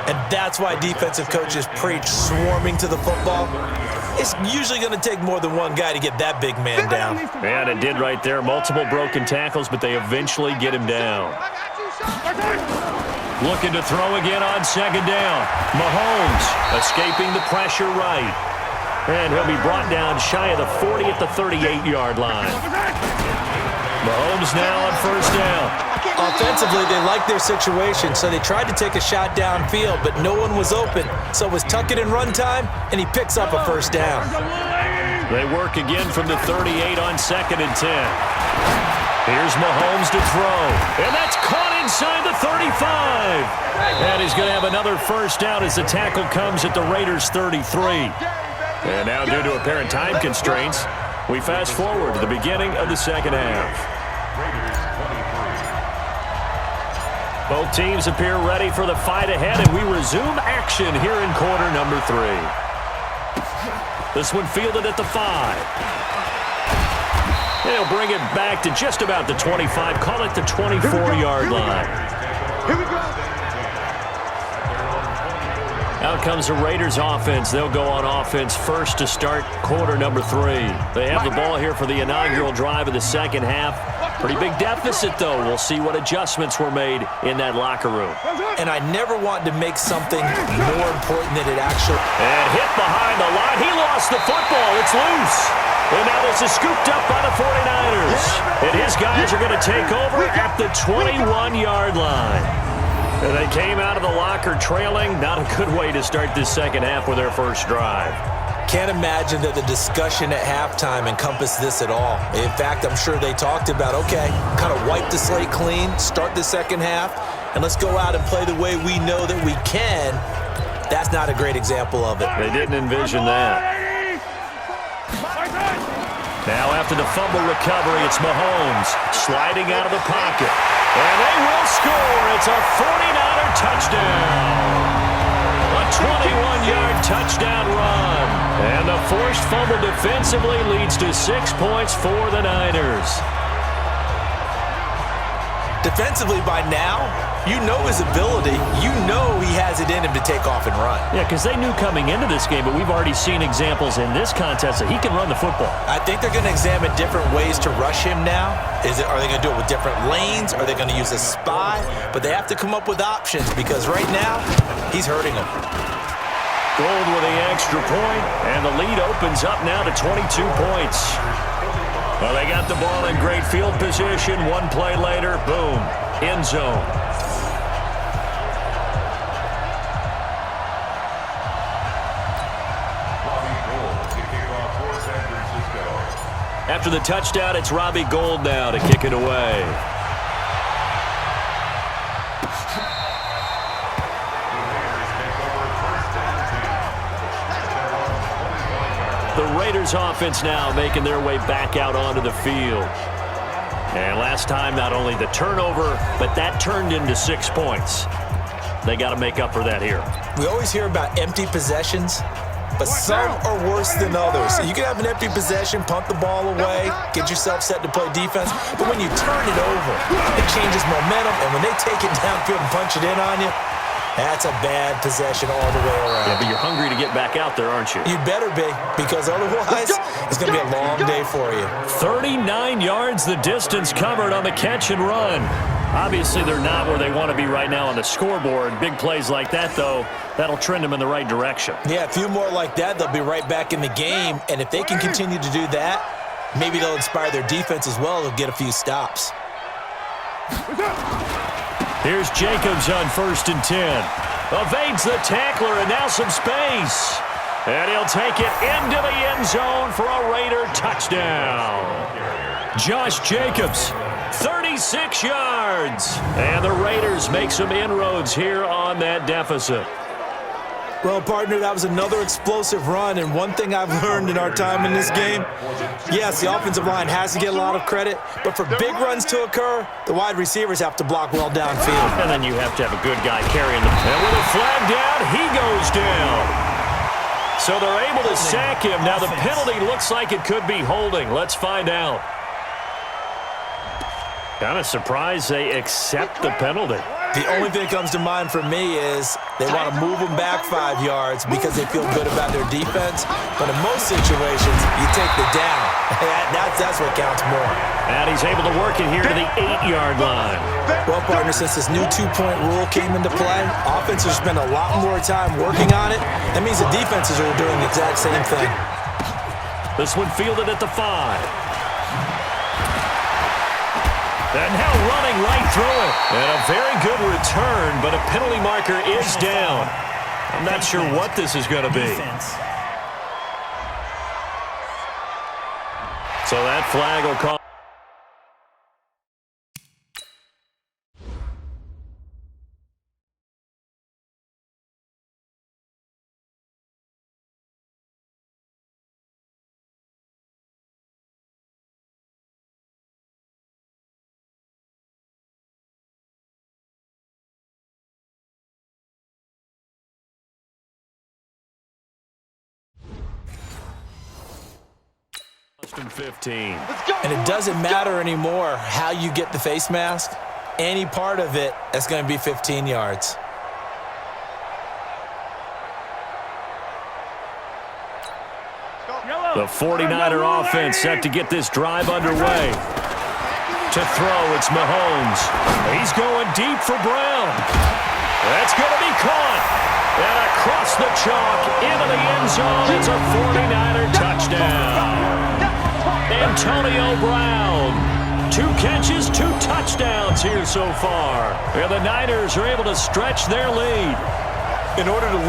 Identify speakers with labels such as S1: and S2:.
S1: And that's why defensive coaches preach swarming to the football. It's usually going to take more than one guy to get that big man down.
S2: And it did right there. Multiple broken tackles, but they eventually get him down. Looking to throw again on second down. Mahomes escaping the pressure right. And he'll be brought down shy of the 40 at the 38-yard line. Mahomes now on first down.
S1: Offensively, they liked their situation, so they tried to take a shot downfield, but no one was open. So it was tuck it in run time, and he picks up a first down.
S2: They work again from the 38 on second and 10. Here's Mahomes to throw, and that's caught inside the 35. And he's going to have another first down as the tackle comes at the Raiders' 33. And now, due to apparent time constraints, we fast forward to the beginning of the second half. Both teams appear ready for the fight ahead, and we resume action here in quarter number 3. This one fielded at the 5. They'll bring it back to just about the 25, call it the 24-yard line.
S3: Here we go.
S2: Out comes the Raiders offense. They'll go on offense first to start quarter number 3. They have the ball here for the inaugural drive of the second half. Pretty big deficit, though. We'll see what adjustments were made in that locker room.
S1: And I never want to make something more important than it actually...
S2: And hit behind the line. He lost the football. It's loose. And now this is scooped up by the 49ers. And his guys are going to take over at the 21-yard line. And they came out of the locker trailing. Not a good way to start this second half with their first drive.
S1: Can't imagine that the discussion at halftime encompassed this at all. In fact, I'm sure they talked about, okay, kind of wipe the slate clean, start the second half, and let's go out and play the way we know that we can. That's not a great example of it.
S2: They didn't envision that. Now after the fumble recovery, it's Mahomes sliding out of the pocket. And they will score. It's a 49er touchdown. A 21-yard touchdown run. And the forced fumble defensively leads to 6 points for the Niners.
S1: Defensively by now, you know his ability. You know he has it in him to take off and run.
S2: Yeah, because they knew coming into this game, but we've already seen examples in this contest that he can run the football.
S1: I think they're going to examine different ways to rush him now. Are they going to do it with different lanes? Are they going to use a spy? But they have to come up with options because right now, he's hurting them.
S2: Gold with the extra point, and the lead opens up now to 22 points. Well, they got the ball in great field position. One play later, boom, end zone. After the touchdown, it's Robbie Gould now to kick it away. The Raiders offense now making their way back out onto the field. And last time, not only the turnover, but that turned into 6 points. They got to make up for that here.
S1: We always hear about empty possessions, but some are worse than others. You can have an empty possession, punt the ball away, get yourself set to play defense, but when you turn it over, it changes momentum, and when they take it downfield and punch it in on you, that's a bad possession all the way around.
S2: Yeah, but you're hungry to get back out there, aren't you?
S1: You'd better be, because otherwise it's going to be a long day for you.
S2: 39 yards the distance covered on the catch and run. Obviously, they're not where they want to be right now on the scoreboard. Big plays like that, though, that'll trend them in the right direction.
S1: Yeah, a few more like that, they'll be right back in the game. And if they can continue to do that, maybe they'll inspire their defense as well. They'll get a few stops.
S2: Here's Jacobs on 1st and 10. Evades the tackler, and now some space. And he'll take it into the end zone for a Raider touchdown. Josh Jacobs, 36 yards. And the Raiders make some inroads here on that deficit.
S1: Well, partner, that was another explosive run, and one thing I've learned in our time in this game, yes, the offensive line has to get a lot of credit, but for big runs to occur, the wide receivers have to block well downfield.
S2: And then you have to have a good guy carrying them. And with a flag down, he goes down. So they're able to sack him. Now the penalty looks like it could be holding. Let's find out. Kind of surprised they accept the penalty.
S1: The only thing that comes to mind for me is they want to move them back 5 yards because they feel good about their defense. But in most situations, you take the down. That's what counts more.
S2: And he's able to work it here to the 8-yard line.
S1: Well, partner, since this new two-point rule came into play, offenses spend a lot more time working on it. That means the defenses are doing the exact same thing.
S2: This one fielded at the 5. And now running right through it. And a very good return, but a penalty marker is down. I'm not sure what this is going to be. So that flag will call. First and 15.
S1: And it doesn't matter anymore how you get the face mask. Any part of it is going to be 15 yards.
S2: The 49er offense set to get this drive underway. To throw, it's Mahomes. He's going deep for Brown. That's going to be caught. And across the chalk, into the end zone. It's a 49er touchdown. Antonio Brown. 2 catches, 2 touchdowns here so far. And the Niners are able to stretch their lead.
S1: In order to